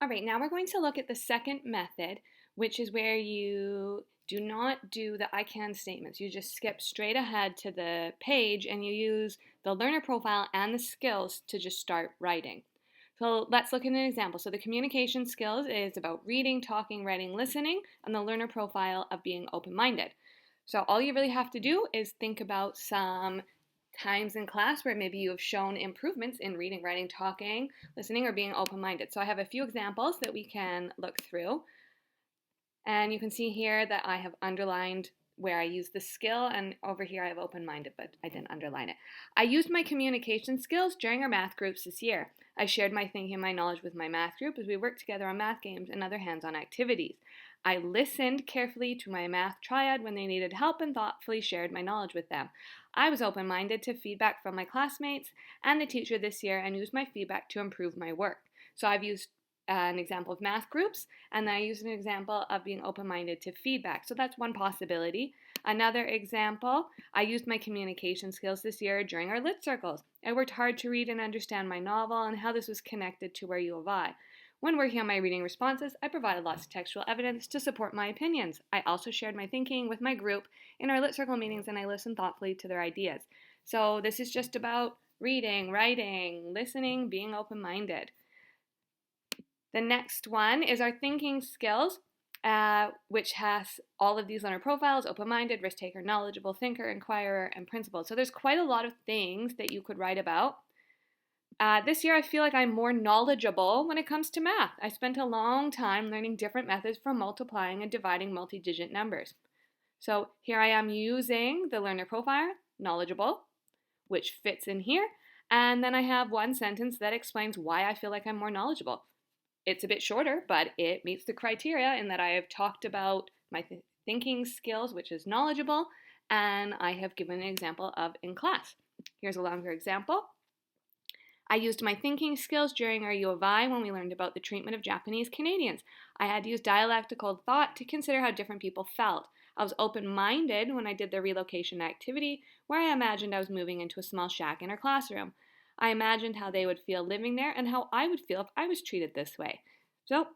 All right, now we're going to look at the second method, which is where you do not do the I can statements. You just skip straight ahead to the page and you use the learner profile and the skills to just start writing. So let's look at an example. So the communication skills is about reading, talking, writing, listening, and the learner profile of being open-minded. So all you really have to do is think about some times in class where maybe you have shown improvements in reading, writing, talking, listening, or being open-minded. So I have a few examples that we can look through. And you can see here that I have underlined where I use the skill, and over here I have open-minded, but I didn't underline it. I used my communication skills during our math groups this year. I shared my thinking and my knowledge with my math group as we worked together on math games and other hands-on activities. I listened carefully to my math triad when they needed help and thoughtfully shared my knowledge with them. I was open-minded to feedback from my classmates and the teacher this year and used my feedback to improve my work. So I've used an example of math groups, and then I used an example of being open-minded to feedback. So that's one possibility. Another example, I used my communication skills this year during our lit circles. I worked hard to read and understand my novel and how this was connected to Where U of I. When working on my reading responses, I provided lots of textual evidence to support my opinions. I also shared my thinking with my group in our lit circle meetings, and I listened thoughtfully to their ideas. So this is just about reading, writing, listening, being open-minded. The next one is our thinking skills, which has all of these learner profiles: open-minded, risk-taker, knowledgeable, thinker, inquirer, and principled. So there's quite a lot of things that you could write about. This year I feel like I'm more knowledgeable when it comes to math. I spent a long time learning different methods for multiplying and dividing multi-digit numbers. So here I am using the learner profile, knowledgeable, which fits in here. And then I have one sentence that explains why I feel like I'm more knowledgeable. It's a bit shorter, but it meets the criteria in that I have talked about my thinking skills, which is knowledgeable, and I have given an example of in class. Here's a longer example. I used my thinking skills during our U of I when we learned about the treatment of Japanese Canadians. I had to use dialectical thought to consider how different people felt. I was open-minded when I did the relocation activity, where I imagined I was moving into a small shack in our classroom. I imagined how they would feel living there and how I would feel if I was treated this way. So,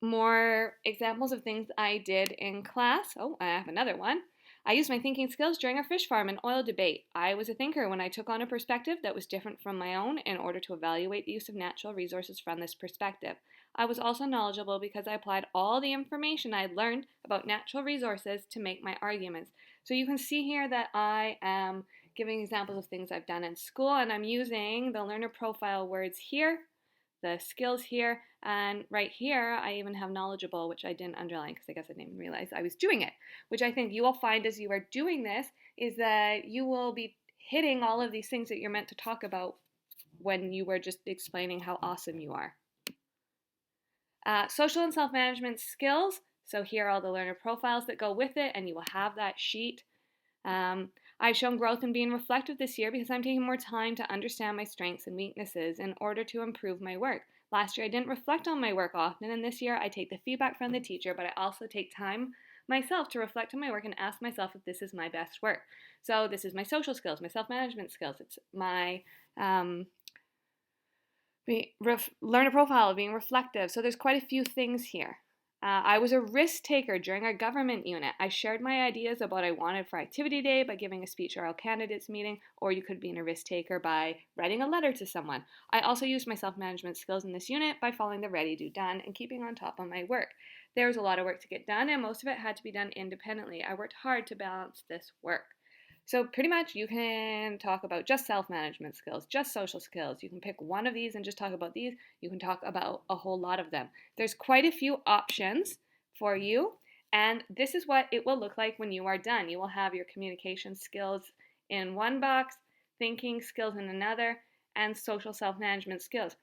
more examples of things I did in class. Oh, I have another one. I used my thinking skills during our fish farm and oil debate. I was a thinker when I took on a perspective that was different from my own in order to evaluate the use of natural resources from this perspective. I was also knowledgeable because I applied all the information I had learned about natural resources to make my arguments. So you can see here that I am giving examples of things I've done in school, and I'm using the learner profile words here, the skills here, and right here I even have knowledgeable, which I didn't underline because I guess I didn't even realize I was doing it, which I think you will find as you are doing this is that you will be hitting all of these things that you're meant to talk about when you were just explaining how awesome you are. Social and self-management skills. So here are all the learner profiles that go with it, and you will have that sheet. I've shown growth in being reflective this year because I'm taking more time to understand my strengths and weaknesses in order to improve my work. Last year I didn't reflect on my work often, and this year I take the feedback from the teacher, but I also take time myself to reflect on my work and ask myself if this is my best work. So this is my social skills, my self-management skills. It's my learner profile, being reflective. So there's quite a few things here. I was a risk taker during our government unit. I shared my ideas about what I wanted for activity day by giving a speech or a candidates meeting, or you could be a risk taker by writing a letter to someone. I also used my self-management skills in this unit by following the ready, do, done, and keeping on top of my work. There was a lot of work to get done, and most of it had to be done independently. I worked hard to balance this work. So pretty much you can talk about just self-management skills, just social skills. You can pick one of these and just talk about these. You can talk about a whole lot of them. There's quite a few options for you, and this is what it will look like when you are done. You will have your communication skills in one box, thinking skills in another, and social self-management skills.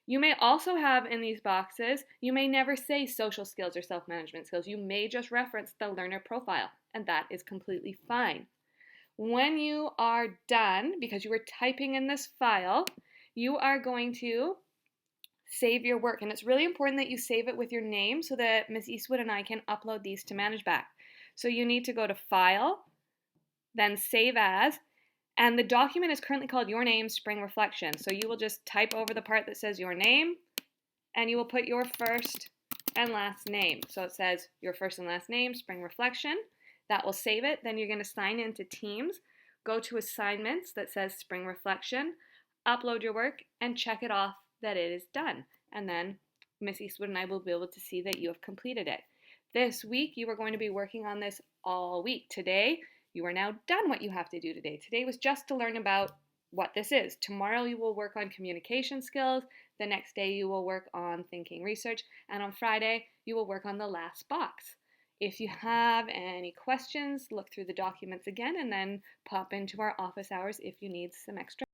You may also have in these boxes, you may never say social skills or self-management skills. You may just reference the learner profile, and that is completely fine. When you are done, because you were typing in this file, you are going to save your work. And it's really important that you save it with your name so that Ms. Eastwood and I can upload these to ManageBac. So you need to go to File, then Save As, and the document is currently called Your Name Spring Reflection. So you will just type over the part that says your name and you will put your first and last name. So it says your first and last name, Spring Reflection. That will save it. Then you're going to sign into Teams, go to assignments that says Spring Reflection, upload your work, and check it off that it is done. And then Miss Eastwood and I will be able to see that you have completed it. This week, you are going to be working on this all week. Today, you are now done what you have to do today. Today was just to learn about what this is. Tomorrow, you will work on communication skills. The next day, you will work on thinking research. And on Friday, you will work on the last box. If you have any questions, look through the documents again and then pop into our office hours if you need some extra